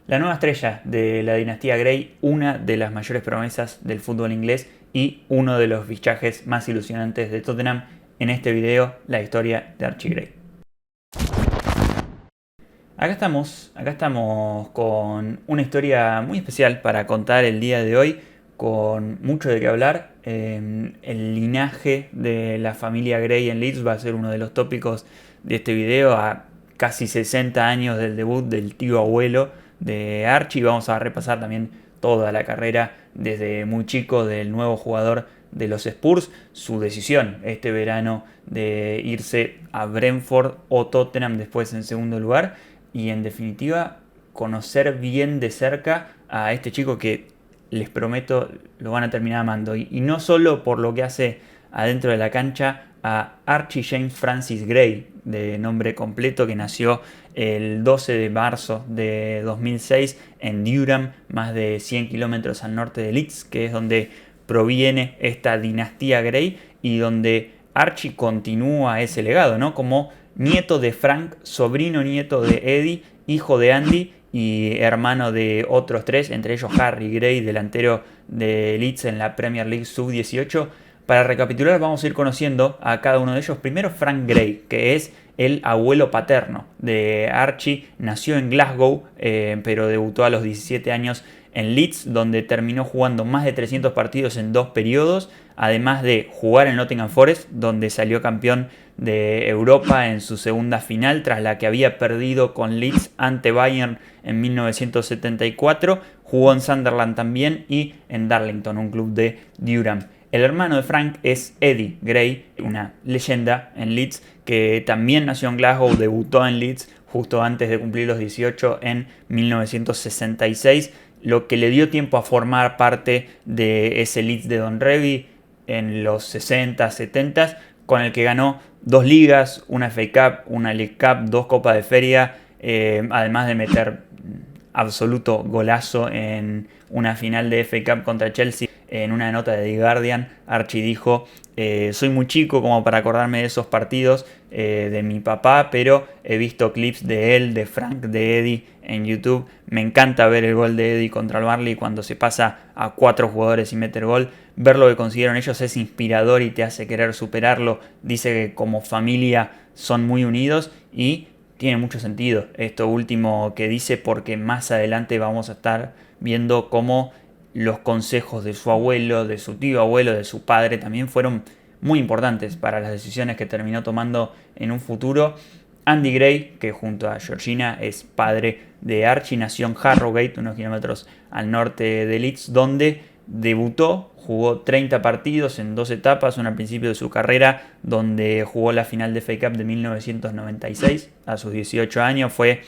La nueva estrella de la dinastía Gray, una de las mayores promesas del fútbol inglés y uno de los fichajes más ilusionantes de Tottenham. En este video, la historia de Archie Gray. Acá estamos con una historia muy especial para contar el día de hoy, con mucho de qué hablar. El linaje de la familia Gray en Leeds va a ser uno de los tópicos de este video, a casi 60 años del debut del tío abuelo de Archie. Vamos a repasar también toda la carrera desde muy chico del nuevo jugador de los Spurs, su decisión este verano de irse a Brentford o Tottenham después en segundo lugar, y en definitiva conocer bien de cerca a este chico que les prometo lo van a terminar amando, y no solo por lo que hace adentro de la cancha, a Archie James Francis Gray, de nombre completo, que nació el 12 de marzo de 2006 en Durham, más de 100 kilómetros al norte de Leeds, que es donde proviene esta dinastía Gray y donde Archie continúa ese legado, ¿no? Como nieto de Frank, sobrino nieto de Eddie, hijo de Andy y hermano de otros tres, entre ellos Harry Gray, delantero de Leeds en la Premier League Sub-18. Para recapitular, vamos a ir conociendo a cada uno de ellos. Primero, Frank Gray, que es el abuelo paterno de Archie. Nació en Glasgow, pero debutó a los 17 años en Leeds, donde terminó jugando más de 300 partidos en 2 periodos, además de jugar en Nottingham Forest, donde salió campeón de Europa en su segunda final, tras la que había perdido con Leeds ante Bayern en 1974. Jugó en Sunderland también y en Darlington, un club de Durham. El hermano de Frank es Eddie Gray, una leyenda en Leeds, que también nació en Glasgow, debutó en Leeds justo antes de cumplir los 18 en 1966, lo que le dio tiempo a formar parte de ese Leeds de Don Revie en los 60, 70, con el que ganó 2 ligas, una FA Cup, una League Cup, 2 Copas de Feria, además de meter absoluto golazo en una final de FA Cup contra Chelsea. En una nota de The Guardian, Archie dijo: soy muy chico como para acordarme de esos partidos de mi papá, pero he visto clips de él, de Frank, de Eddie en YouTube. Me encanta ver el gol de Eddie contra el Burnley cuando se pasa a 4 jugadores y mete el gol. Ver lo que consiguieron ellos es inspirador y te hace querer superarlo. Dice que como familia son muy unidos, y tiene mucho sentido esto último que dice, porque más adelante vamos a estar viendo cómo los consejos de su abuelo, de su tío abuelo, de su padre también fueron muy importantes para las decisiones que terminó tomando en un futuro. Andy Gray, que junto a Georgina es padre de Archie, nació en Harrogate, unos kilómetros al norte de Leeds, donde debutó, jugó 30 partidos en 2 etapas, una al principio de su carrera, donde jugó la final de FA Cup de 1996, a sus 18 años, fue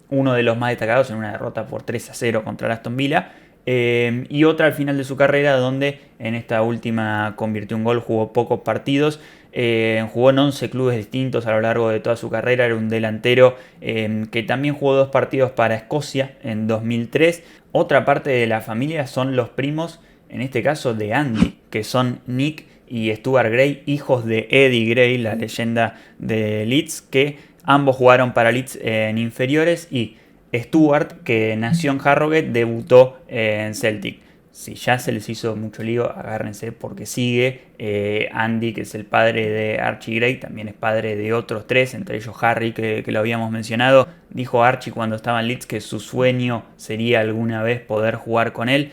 uno de los más destacados en una derrota por 3-0 contra el Aston Villa. Y otra al final de su carrera, donde en esta última convirtió un gol, jugó pocos partidos, jugó en 11 clubes distintos a lo largo de toda su carrera. Era un delantero que también jugó 2 partidos para Escocia en 2003. Otra parte de la familia son los primos, en este caso de Andy, que son Nick y Stuart Gray, hijos de Eddie Gray, la leyenda de Leeds, que ambos jugaron para Leeds en inferiores, y Stuart, que nació en Harrogate, debutó en Celtic. Si ya se les hizo mucho lío, agárrense porque sigue. Andy, que es el padre de Archie Gray, también es padre de otros 3, entre ellos Harry, que lo habíamos mencionado. Dijo Archie cuando estaba en Leeds que su sueño sería alguna vez poder jugar con él.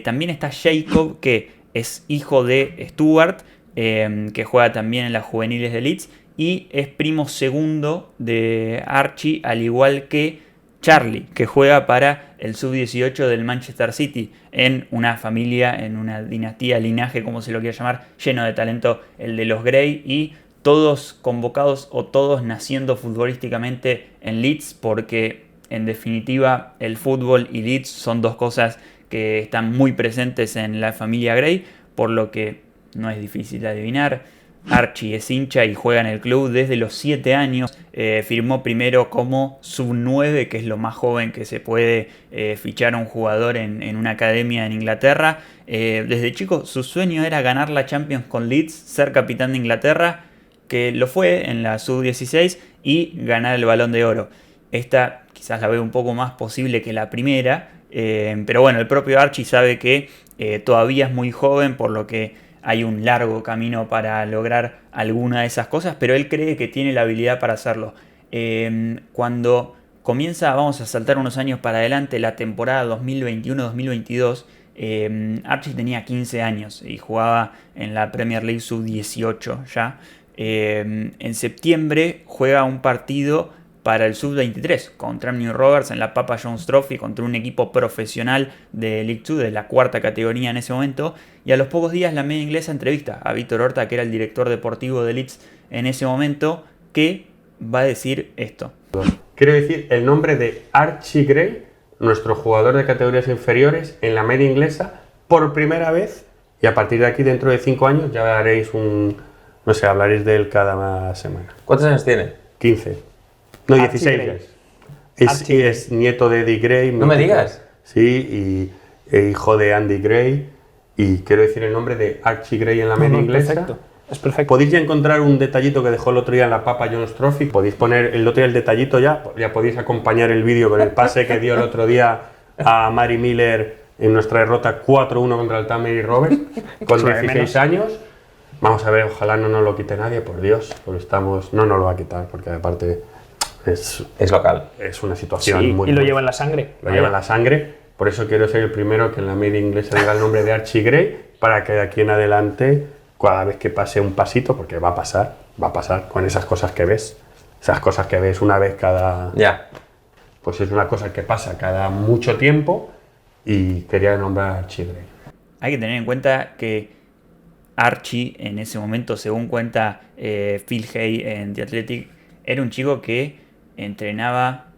También está Jacob, que es hijo de Stuart, que juega también en las juveniles de Leeds, y es primo segundo de Archie, al igual que Charlie, que juega para el Sub-18 del Manchester City, en una familia, en una dinastía, linaje, como se lo quiera llamar, lleno de talento, el de los Gray, y todos convocados o todos naciendo futbolísticamente en Leeds, porque en definitiva el fútbol y Leeds son 2 cosas que están muy presentes en la familia Gray, por lo que no es difícil de adivinar. Archie es hincha y juega en el club desde los 7 años. Firmó primero como sub-9, que es lo más joven que se puede fichar a un jugador en una academia en Inglaterra. Desde chico su sueño era ganar la Champions con Leeds, ser capitán de Inglaterra, que lo fue en la sub-16, y ganar el Balón de Oro. Esta quizás la veo un poco más posible que la primera, pero bueno, el propio Archie sabe que todavía es muy joven, por lo que hay un largo camino para lograr alguna de esas cosas, pero él cree que tiene la habilidad para hacerlo. Cuando comienza, vamos a saltar unos años para adelante, la temporada 2021-2022, Archie tenía 15 años y jugaba en la Premier League Sub-18 ya. En septiembre juega un partido para el Sub-23 contra New Rovers en la Papa John's Trophy, contra un equipo profesional de League 2, de la cuarta categoría en ese momento, y a los pocos días la media inglesa entrevista a Víctor Horta, que era el director deportivo de Leeds en ese momento, que va a decir esto. Quiero decir el nombre de Archie Gray, nuestro jugador de categorías inferiores en la media inglesa, por primera vez, y a partir de aquí, dentro de 5 años, ya haréis no sé, hablaréis de él cada semana. ¿Cuántos años tiene? 15. No, 16 ya es. Es nieto de Eddie Gray. No me digas. Sí, y hijo de Andy Gray. Y quiero decir el nombre de Archie Gray en la media inglesa. Perfecto. Es perfecto. Podéis ya encontrar un detallito que dejó el otro día en la Papa John's Trophy. Podéis poner el otro día el detallito ya podéis acompañar el vídeo con el pase que dio el otro día a Mary Miller en nuestra derrota 4-1 contra el Tammany Rovers con 16 años. Vamos a ver, ojalá no nos lo quite nadie, por Dios, porque no nos lo va a quitar, porque aparte es local. Es una situación sí, muy... y lo lleva en la sangre. Lo lleva en la sangre, por eso quiero ser el primero que en la media inglesa diga el nombre de Archie Gray, para que de aquí en adelante, cada vez que pase un pasito, porque va a pasar con esas cosas que ves una vez cada... Ya. Pues es una cosa que pasa cada mucho tiempo y quería nombrar a Archie Gray. Hay que tener en cuenta que Archie, en ese momento, según cuenta Phil Hay en The Athletic, era un chico que entrenaba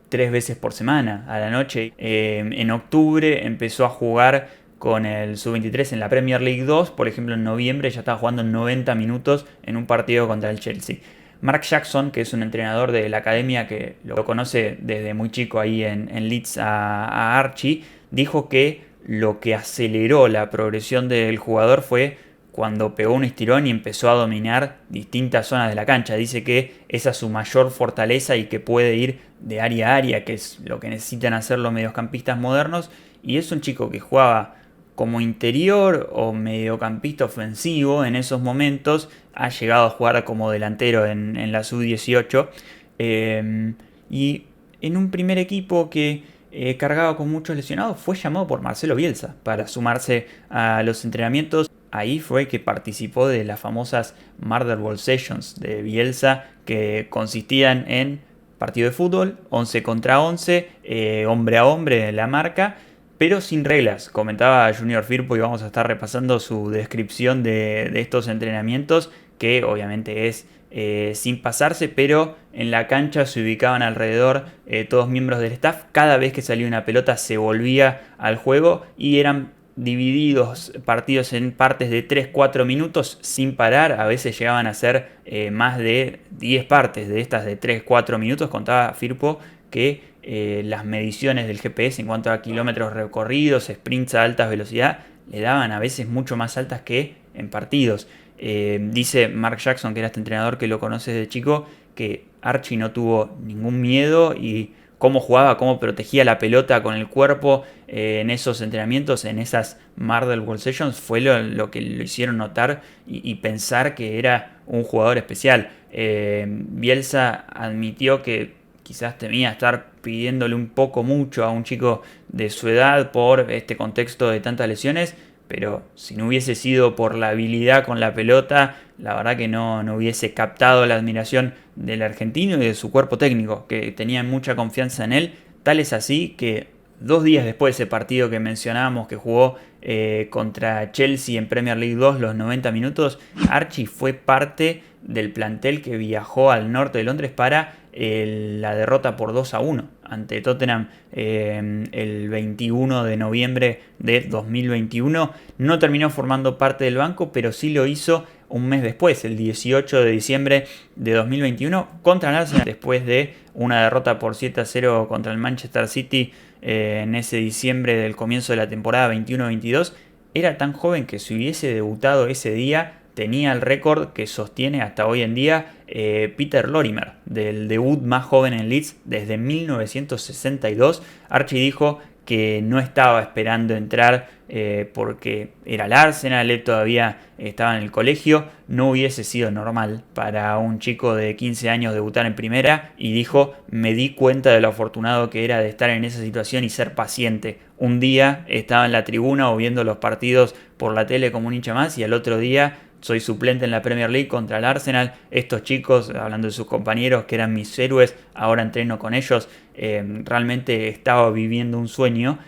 3 veces por semana a la noche. En octubre empezó a jugar con el Sub-23 en la Premier League 2. Por ejemplo, en noviembre ya estaba jugando 90 minutos en un partido contra el Chelsea. Mark Jackson, que es un entrenador de la academia que lo conoce desde muy chico ahí en Leeds a Archie, dijo que lo que aceleró la progresión del jugador fue cuando pegó un estirón y empezó a dominar distintas zonas de la cancha. Dice que esa es su mayor fortaleza y que puede ir de área a área, que es lo que necesitan hacer los mediocampistas modernos. Y es un chico que jugaba como interior o mediocampista ofensivo en esos momentos. Ha llegado a jugar como delantero en la Sub-18. Y en un primer equipo que cargaba con muchos lesionados, fue llamado por Marcelo Bielsa para sumarse a los entrenamientos. Ahí fue que participó de las famosas Murder Ball Sessions de Bielsa, que consistían en partido de fútbol, 11 contra 11, hombre a hombre en la marca, pero sin reglas. Comentaba Junior Firpo y vamos a estar repasando su descripción de estos entrenamientos, que obviamente es sin pasarse, pero en la cancha se ubicaban alrededor todos miembros del staff. Cada vez que salía una pelota se volvía al juego y eran divididos partidos en partes de 3-4 minutos sin parar. A veces llegaban a ser más de 10 partes de estas de 3-4 minutos. Contaba Firpo que las mediciones del GPS en cuanto a kilómetros recorridos, sprints a alta velocidad, le daban a veces mucho más altas que en partidos. Dice Mark Jackson, que era este entrenador que lo conoce desde chico, que Archie no tuvo ningún miedo y cómo jugaba, cómo protegía la pelota con el cuerpo en esos entrenamientos, en esas Murder Ball Sessions, fue lo que lo hicieron notar y pensar que era un jugador especial. Bielsa admitió que quizás temía estar pidiéndole un poco mucho a un chico de su edad por este contexto de tantas lesiones, pero si no hubiese sido por la habilidad con la pelota, la verdad que no hubiese captado la admiración del argentino y de su cuerpo técnico, que tenían mucha confianza en él. Tal es así que 2 días después de ese partido que mencionábamos, que jugó contra Chelsea en Premier League 2 los 90 minutos, Archie fue parte del plantel que viajó al norte de Londres para la derrota por 2-1 ante Tottenham el 21 de noviembre de 2021. No terminó formando parte del banco, pero sí lo hizo un mes después, el 18 de diciembre de 2021, contra el Arsenal, después de una derrota por 7-0 contra el Manchester City en ese diciembre del comienzo de la temporada 21-22. Era tan joven que si hubiese debutado ese día, tenía el récord que sostiene hasta hoy en día Peter Lorimer, del debut más joven en Leeds desde 1962. Archie dijo que no estaba esperando entrar porque era el Arsenal, él todavía estaba en el colegio, no hubiese sido normal para un chico de 15 años debutar en primera, y dijo: me di cuenta de lo afortunado que era de estar en esa situación y ser paciente. Un día estaba en la tribuna o viendo los partidos por la tele como un hincha más, y al otro día soy suplente en la Premier League contra el Arsenal. Estos chicos, hablando de sus compañeros que eran mis héroes, ahora entreno con ellos. Realmente estaba viviendo un sueño,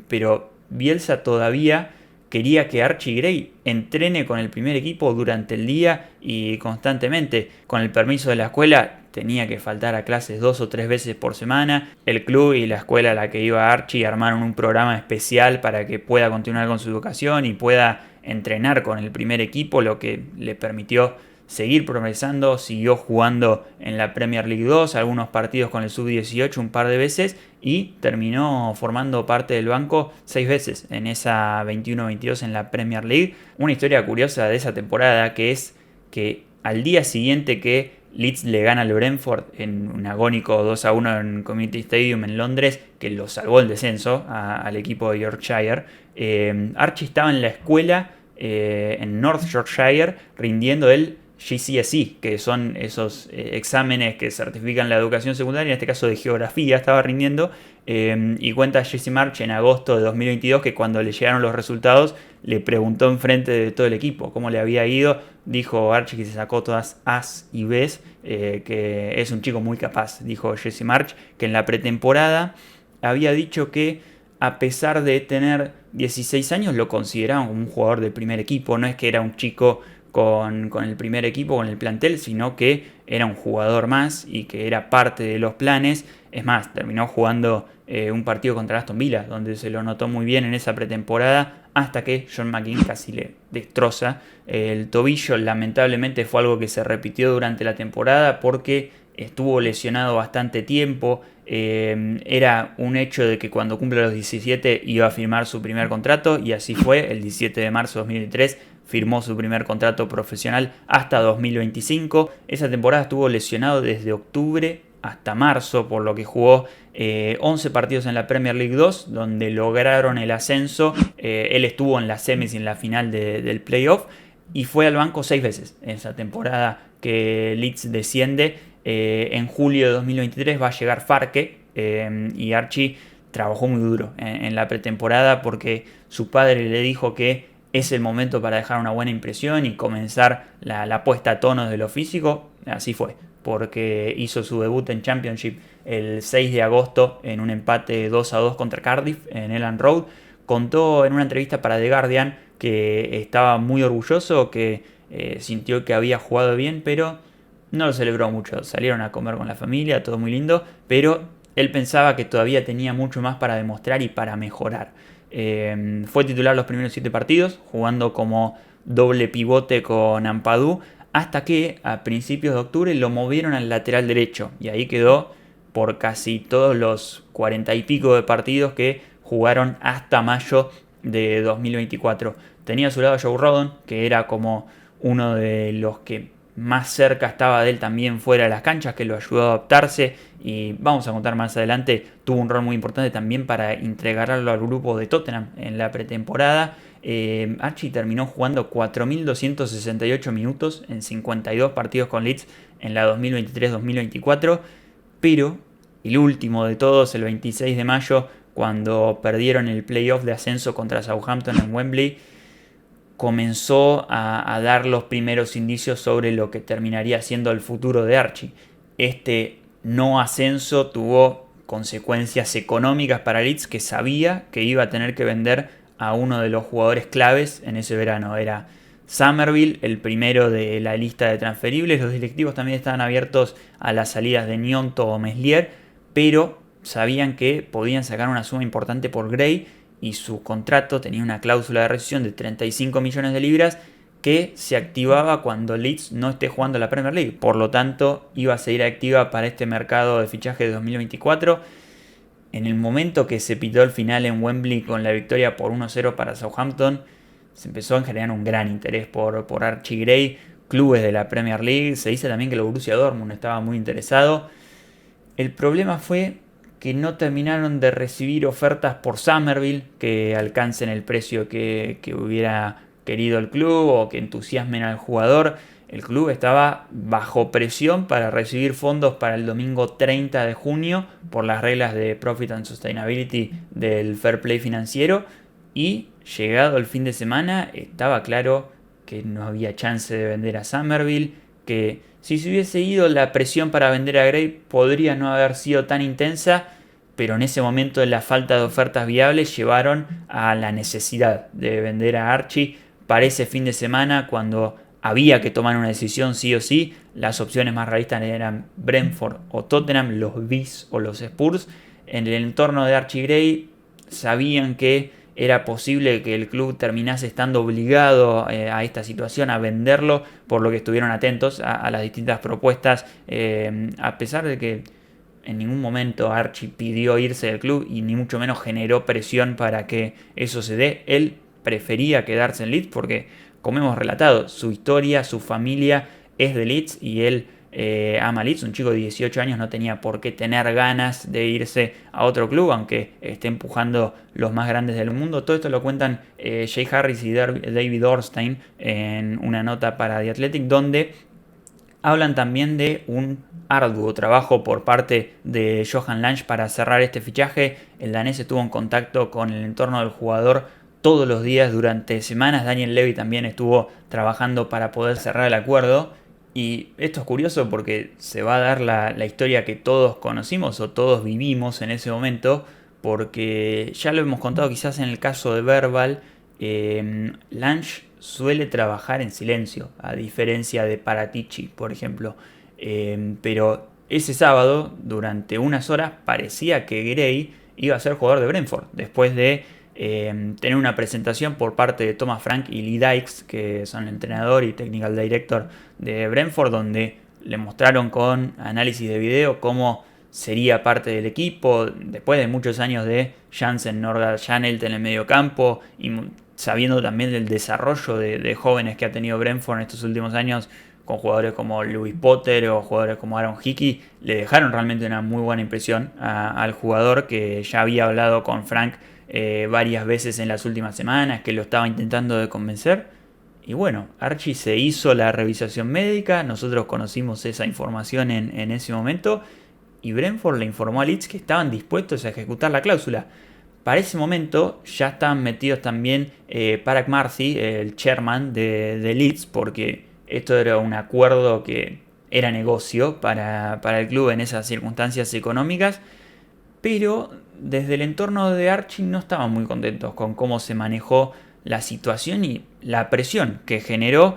pero Bielsa todavía quería que Archie Gray entrene con el primer equipo durante el día y constantemente. Con el permiso de la escuela tenía que faltar a clases 2 o 3 veces por semana. El club y la escuela a la que iba Archie armaron un programa especial para que pueda continuar con su educación y pueda entrenar con el primer equipo, lo que le permitió seguir progresando. Siguió jugando en la Premier League 2, algunos partidos con el Sub-18 un par de veces, y terminó formando parte del banco 6 veces en esa 21-22 en la Premier League. Una historia curiosa de esa temporada que es que al día siguiente que Leeds le gana al Brentford en un agónico 2-1 en Community Stadium en Londres, que lo salvó el descenso al equipo de Yorkshire, Archie estaba en la escuela en North Yorkshire rindiendo el GCSE, que son esos exámenes que certifican la educación secundaria, en este caso de geografía estaba rindiendo, y cuenta Jesse Marsch en agosto de 2022 que cuando le llegaron los resultados le preguntó enfrente de todo el equipo cómo le había ido. Dijo Archie que se sacó todas A's y B's, que es un chico muy capaz. Dijo Jesse Marsch que en la pretemporada había dicho que a pesar de tener 16 años lo consideraban como un jugador del primer equipo. No es que era un chico con el primer equipo, con el plantel, sino que era un jugador más y que era parte de los planes. Es más, terminó jugando un partido contra Aston Villa, donde se lo notó muy bien en esa pretemporada, hasta que John McGinn casi le destroza el tobillo. Lamentablemente fue algo que se repitió durante la temporada porque estuvo lesionado bastante tiempo. Era un hecho de que cuando cumple los 17 iba a firmar su primer contrato, y así fue. El 17 de marzo de 2003 firmó su primer contrato profesional hasta 2025. Esa temporada estuvo lesionado desde octubre hasta marzo, por lo que jugó 11 partidos en la Premier League 2, donde lograron el ascenso. Él estuvo en las semis y en la final del playoff, y fue al banco 6 veces en esa temporada que Leeds desciende. En julio de 2023 va a llegar Farke, y Archie trabajó muy duro en la pretemporada porque su padre le dijo que es el momento para dejar una buena impresión y comenzar la puesta a tono de lo físico. Así fue, porque hizo su debut en Championship el 6 de agosto en un empate 2-2 contra Cardiff en Elland Road. Contó en una entrevista para The Guardian que estaba muy orgulloso, que sintió que había jugado bien, pero no lo celebró mucho. Salieron a comer con la familia, todo muy lindo, pero él pensaba que todavía tenía mucho más para demostrar y para mejorar. Fue titular los primeros 7 partidos, jugando como doble pivote con Ampadu, hasta que a principios de octubre lo movieron al lateral derecho, y ahí quedó por casi todos los 40 y pico de partidos que jugaron hasta mayo de 2024. Tenía a su lado a Joe Rodon, que era como uno de los que más cerca estaba de él también fuera de las canchas, que lo ayudó a adaptarse, y vamos a contar más adelante, tuvo un rol muy importante también para integrarlo al grupo de Tottenham en la pretemporada. Archie terminó jugando 4.268 minutos en 52 partidos con Leeds en la 2023-2024, pero el último de todos, el 26 de mayo, cuando perdieron el playoff de ascenso contra Southampton en Wembley, comenzó a dar los primeros indicios sobre lo que terminaría siendo el futuro de Archie. Este no ascenso tuvo consecuencias económicas para Leeds, que sabía que iba a tener que vender a uno de los jugadores claves en ese verano. Era Somerville, el primero de la lista de transferibles. Los directivos también estaban abiertos a las salidas de Gnonto o Meslier, pero sabían que podían sacar una suma importante por Gray, y su contrato tenía una cláusula de rescisión de 35 millones de libras que se activaba cuando Leeds no esté jugando la Premier League. Por lo tanto, iba a seguir activa para este mercado de fichaje de 2024. En el momento que se pitó el final en Wembley con la victoria por 1-0 para Southampton, se empezó a generar un gran interés por Archie Gray. clubes de la Premier League. Se dice también que el Borussia Dortmund estaba muy interesado. El problema fue que no terminaron de recibir ofertas por Summerville que alcancen el precio que hubiera querido el club o que entusiasmen al jugador. El club estaba bajo presión para recibir fondos para el domingo 30 de junio por las reglas de Profit and Sustainability del Fair Play financiero, y llegado el fin de semana estaba claro que no había chance de vender a Summerville, que si se hubiese ido la presión para vender a Gray podría no haber sido tan intensa, pero en ese momento la falta de ofertas viables llevaron a la necesidad de vender a Archie para ese fin de semana, cuando había que tomar una decisión sí o sí. Las opciones más realistas eran Brentford o Tottenham, los Bees o los Spurs. En el entorno de Archie Gray sabían que era posible que el club terminase estando obligado a esta situación, a venderlo, por lo que estuvieron atentos a las distintas propuestas, a pesar de que en ningún momento Archie pidió irse del club y ni mucho menos generó presión para que eso se dé. Él prefería quedarse en Leeds porque, como hemos relatado, su historia, su familia es de Leeds y él ama Leeds. Un chico de 18 años no tenía por qué tener ganas de irse a otro club, aunque esté empujando los más grandes del mundo. Todo esto lo cuentan Jay Harris y David Ornstein en una nota para The Athletic, donde hablan también de un arduo trabajo por parte de Johan Lange para cerrar este fichaje. El danés estuvo en contacto con el entorno del jugador todos los días durante semanas. Daniel Levy también estuvo trabajando para poder cerrar el acuerdo. Y esto es curioso porque se va a dar la historia que todos conocimos o todos vivimos en ese momento, porque ya lo hemos contado quizás en el caso de Verbal. Lange suele trabajar en silencio, a diferencia de Paratici, por ejemplo. Pero ese sábado, durante unas horas, parecía que Gray iba a ser jugador de Brentford, después de tener una presentación por parte de Thomas Frank y Lee Dykes, que son el entrenador y technical director de Brentford, donde le mostraron con análisis de video cómo sería parte del equipo, después de muchos años de Jansen, Norgard, Janelt en el medio campo, y sabiendo también del desarrollo de jóvenes que ha tenido Brentford en estos últimos años, con jugadores como Lewis Potter o jugadores como Aaron Hickey. Le dejaron realmente una muy buena impresión al jugador, que ya había hablado con Frank varias veces en las últimas semanas, que lo estaba intentando de convencer. Y bueno, Archie se hizo la revisación médica, nosotros conocimos esa información en ese momento, y Brentford le informó a Leeds que estaban dispuestos a ejecutar la cláusula. Para ese momento ya estaban metidos también Parag Marcy, el chairman de Leeds, porque esto era un acuerdo que era negocio para el club en esas circunstancias económicas. Pero desde el entorno de Archie no estaban muy contentos con cómo se manejó la situación y la presión que generó.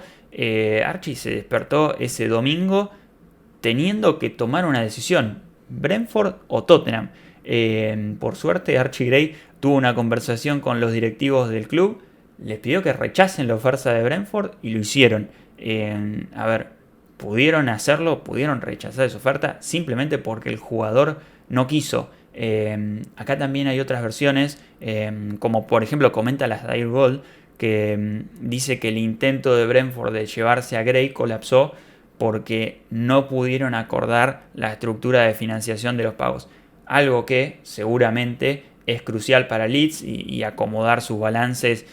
Archie se despertó ese domingo teniendo que tomar una decisión: Brentford o Tottenham. Por suerte, Archie Gray tuvo una conversación con los directivos del club, les pidió que rechacen la oferta de Brentford y lo hicieron. A ver, pudieron hacerlo, pudieron rechazar esa oferta simplemente porque el jugador no quiso. Acá también hay otras versiones, como por ejemplo comenta la Dyer Gold, que dice que el intento de Brentford de llevarse a Gray colapsó porque no pudieron acordar la estructura de financiación de los pagos. Algo que seguramente es crucial para Leeds y acomodar sus balances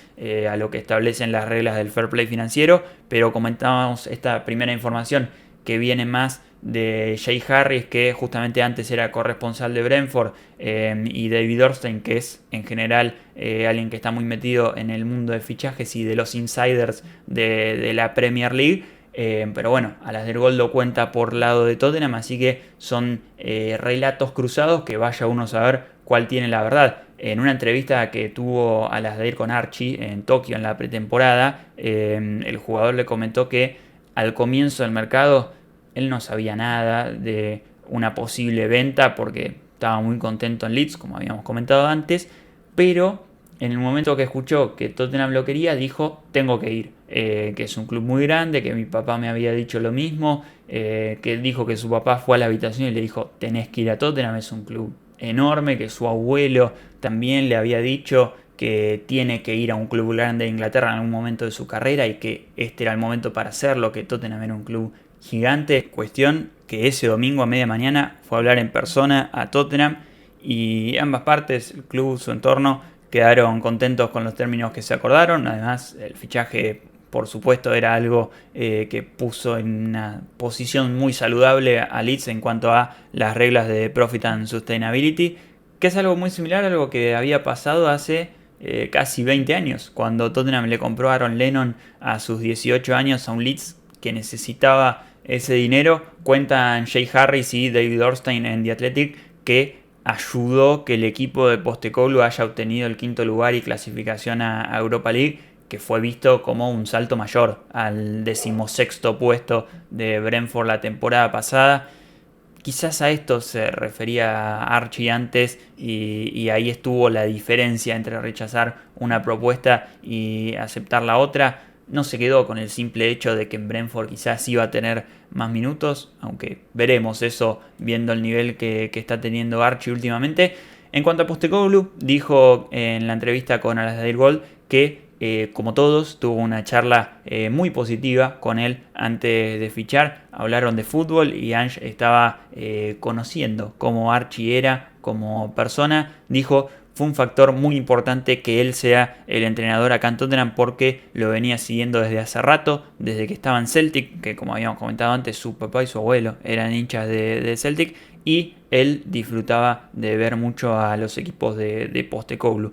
a lo que establecen las reglas del fair play financiero. Pero comentábamos esta primera información que viene más de Jay Harris, que justamente antes era corresponsal de Brentford, y David Ornstein, que es en general alguien que está muy metido en el mundo de fichajes y de los insiders de la Premier League. Pero bueno, Alasdair Gold lo cuenta por lado de Tottenham, así que son relatos cruzados que vaya uno a saber cuál tiene la verdad. En una entrevista que tuvo Alasdair con Archie en Tokio en la pretemporada, el jugador le comentó que al comienzo del mercado él no sabía nada de una posible venta porque estaba muy contento en Leeds, como habíamos comentado antes, pero en el momento que escuchó que Tottenham lo quería, dijo: tengo que ir, que es un club muy grande, que mi papá me había dicho lo mismo, que dijo que su papá fue a la habitación y le dijo: tenés que ir a Tottenham, es un club enorme, que su abuelo también le había dicho que tiene que ir a un club grande de Inglaterra en algún momento de su carrera y que este era el momento para hacerlo, que Tottenham era un club gigante. Cuestión que ese domingo a media mañana fue a hablar en persona a Tottenham y ambas partes, el club, su entorno, quedaron contentos con los términos que se acordaron. Además, el fichaje, por supuesto, era algo que puso en una posición muy saludable a Leeds en cuanto a las reglas de Profit and Sustainability, que es algo muy similar a algo que había pasado hace casi 20 años, cuando Tottenham le compró a Aaron Lennon a sus 18 años a un Leeds que necesitaba ese dinero. Cuentan Jay Harris y David Ornstein en The Athletic que ayudó que el equipo de Postecoglou haya obtenido el 5º lugar y clasificación a Europa League, que fue visto como un salto mayor al 16º puesto de Brentford la temporada pasada. Quizás a esto se refería Archie antes y ahí estuvo la diferencia entre rechazar una propuesta y aceptar la otra. No se quedó con el simple hecho de que en Brentford quizás iba a tener más minutos, aunque veremos eso viendo el nivel que está teniendo Archie últimamente. En cuanto a Postecoglou, dijo en la entrevista con Alasdair Gold que como todos, tuvo una charla muy positiva con él antes de fichar. Hablaron de fútbol y Ange estaba conociendo cómo Archie era como persona. Dijo, fue un factor muy importante que él sea el entrenador acá en Tottenham porque lo venía siguiendo desde hace rato, desde que estaba en Celtic, que como habíamos comentado antes, su papá y su abuelo eran hinchas de Celtic, y él disfrutaba de ver mucho a los equipos de Postecoglou.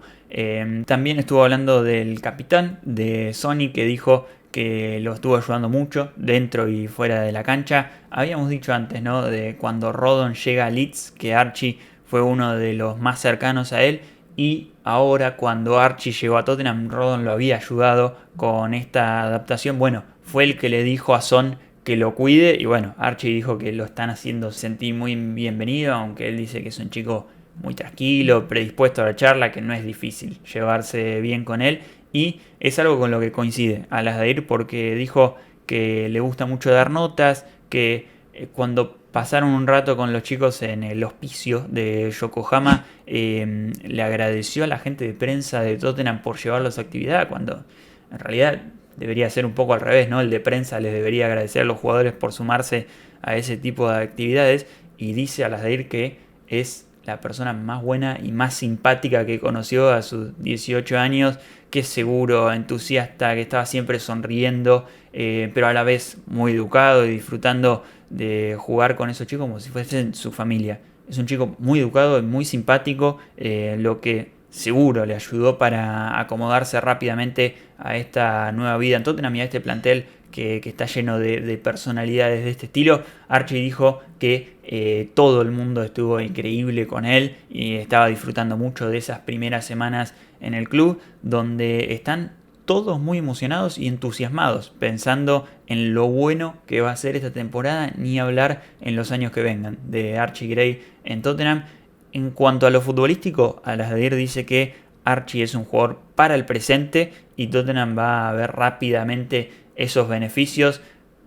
También estuvo hablando del capitán de Sonny, que dijo que lo estuvo ayudando mucho dentro y fuera de la cancha. Habíamos dicho antes, ¿no?, de cuando Rodon llega a Leeds, que Archie fue uno de los más cercanos a él, y ahora cuando Archie llegó a Tottenham, Rodon lo había ayudado con esta adaptación. Bueno, fue el que le dijo a Son que lo cuide, y bueno, Archie dijo que lo están haciendo sentir muy bienvenido, aunque él dice que es un chico muy tranquilo, predispuesto a la charla, que no es difícil llevarse bien con él, y es algo con lo que coincide Alasdair, porque dijo que le gusta mucho dar notas, que cuando pasaron un rato con los chicos en el hospicio de Yokohama, le agradeció a la gente de prensa de Tottenham por llevarlos a actividad, cuando en realidad debería ser un poco al revés, ¿no? El de prensa les debería agradecer a los jugadores por sumarse a ese tipo de actividades, y dice Alasdair que es la persona más buena y más simpática que conoció a sus 18 años, que es seguro, entusiasta, que estaba siempre sonriendo, pero a la vez muy educado y disfrutando de jugar con esos chicos como si fuesen su familia. Es un chico muy educado y muy simpático, lo que seguro le ayudó para acomodarse rápidamente a esta nueva vida en Tottenham y a este plantel que está lleno de personalidades de este estilo. Archie dijo que todo el mundo estuvo increíble con él y estaba disfrutando mucho de esas primeras semanas en el club, donde están todos muy emocionados y entusiasmados, pensando en lo bueno que va a ser esta temporada, ni hablar en los años que vengan de Archie Gray en Tottenham. En cuanto a lo futbolístico, Alasdair dice que Archie es un jugador para el presente y Tottenham va a ver rápidamente esos beneficios.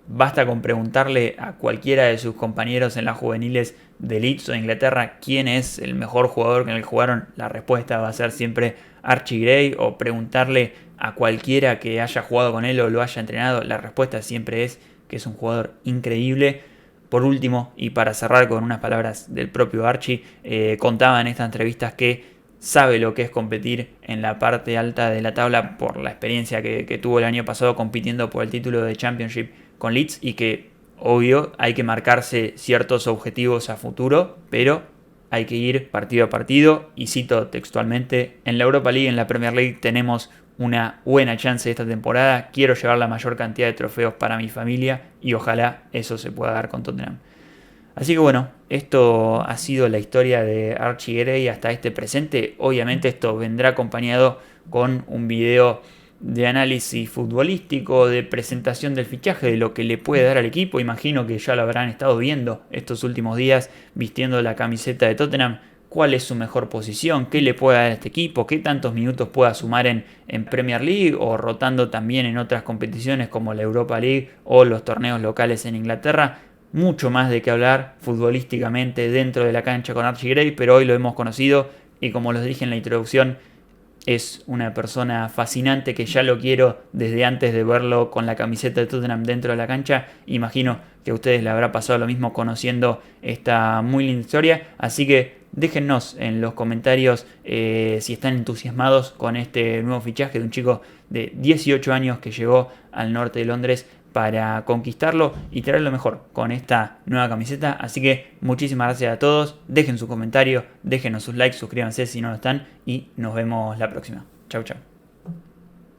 Basta con preguntarle a cualquiera de sus compañeros en las juveniles de Leeds o de Inglaterra quién es el mejor jugador con el que jugaron. La respuesta va a ser siempre Archie Gray, o preguntarle a cualquiera que haya jugado con él o lo haya entrenado. La respuesta siempre es que es un jugador increíble. Por último, y para cerrar con unas palabras del propio Archie, contaba en estas entrevistas que sabe lo que es competir en la parte alta de la tabla por la experiencia que tuvo el año pasado compitiendo por el título de Championship con Leeds, y que, obvio, hay que marcarse ciertos objetivos a futuro, pero hay que ir partido a partido. Y cito textualmente, en la Europa League, en la Premier League, tenemos una buena chance esta temporada. Quiero llevar la mayor cantidad de trofeos para mi familia y ojalá eso se pueda dar con Tottenham. Así que bueno, esto ha sido la historia de Archie Gray hasta este presente. Obviamente esto vendrá acompañado con un video de análisis futbolístico, de presentación del fichaje, de lo que le puede dar al equipo. Imagino que ya lo habrán estado viendo estos últimos días vistiendo la camiseta de Tottenham. Cuál es su mejor posición, qué le puede dar a este equipo, qué tantos minutos pueda sumar en Premier League o rotando también en otras competiciones como la Europa League o los torneos locales en Inglaterra. Mucho más de qué hablar futbolísticamente dentro de la cancha con Archie Gray, pero hoy lo hemos conocido y, como les dije en la introducción, es una persona fascinante que ya lo quiero desde antes de verlo con la camiseta de Tottenham dentro de la cancha. Imagino que a ustedes les habrá pasado lo mismo conociendo esta muy linda historia. Así que déjennos en los comentarios si están entusiasmados con este nuevo fichaje de un chico de 18 años que llegó al norte de Londres para conquistarlo y traerlo mejor con esta nueva camiseta. Así que muchísimas gracias a todos, dejen su comentario, déjenos sus likes, suscríbanse si no lo están y nos vemos la próxima. Chau chau.